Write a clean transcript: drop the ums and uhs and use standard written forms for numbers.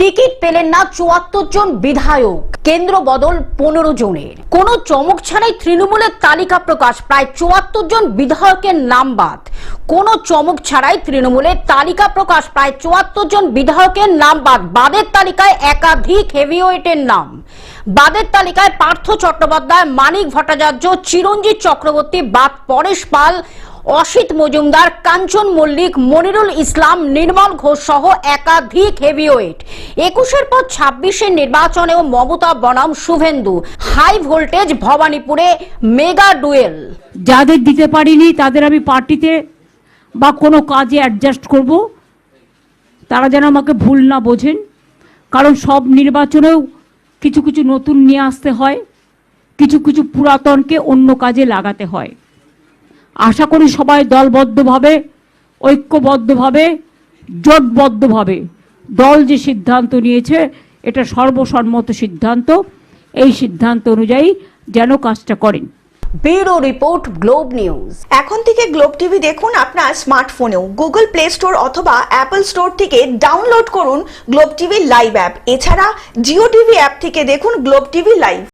Ticket পেলেন না ৭৪ জন বিধায়ক, কেন্দ্র বদল ১৫ জনের। কোন চমক ছাড়াই তৃণমূলের তালিকা প্রকাশ, প্রায় ৭৪ জন বিধায়কের নাম বাদ। কোন চমক ছাড়াই তৃণমূলের তালিকা প্রকাশ, প্রায় ৭৪ জন বিধায়কের নাম বাদ। বাদের তালিকায় একাধিক হেভিওয়েটের নাম। বাদের তালিকায় পার্থ চট্টোপাধ্যায়, মানিক ভট্টাচার্য, চিরঞ্জিত চক্রবর্তী বাদ, পরেশ পাল, অসিত মজুমদার, কাঞ্চন মল্লিক, মনিরুল ইসলাম, নির্মল ঘোষ সহ একাধিক হেভিওয়েট। ২১-এর পর ২৬-এর নির্বাচনেও মমতা বনাম শুভেন্দু, হাই ভোল্টেজ ভবানীপুরে মেগা ডুয়েল। যাদের দিতে পারিনি তাদের আমি পার্টিতে বা কোনো কাজে অ্যাডজাস্ট করব, তারা যেন আমাকে ভুল না বোঝেন। কারণ সব নির্বাচনেও কিছু কিছু নতুন নিয়ে আসতে হয়, কিছু কিছু পুরাতনকে অন্য কাজে লাগাতে হয়। আশা করি সবাই দলবদ্ধভাবে, ঐক্যবদ্ধভাবে, জোটবদ্ধভাবে দল যে সিদ্ধান্ত নিয়েছে এটা সর্বসম্মত সিদ্ধান্ত, এই সিদ্ধান্ত অনুযায়ী যেন কাজটা করেন। Bureau report, globe news. এখন থেকে গ্লোব টিভি দেখুন আপনার স্মার্টফোনেও। গুগল প্লে স্টোর অথবা অ্যাপল স্টোর থেকে ডাউনলোড করুন গ্লোব টিভি লাইভ অ্যাপ। এছাড়া জিও টিভি অ্যাপ থেকে দেখুন গ্লোব টিভি লাইভ।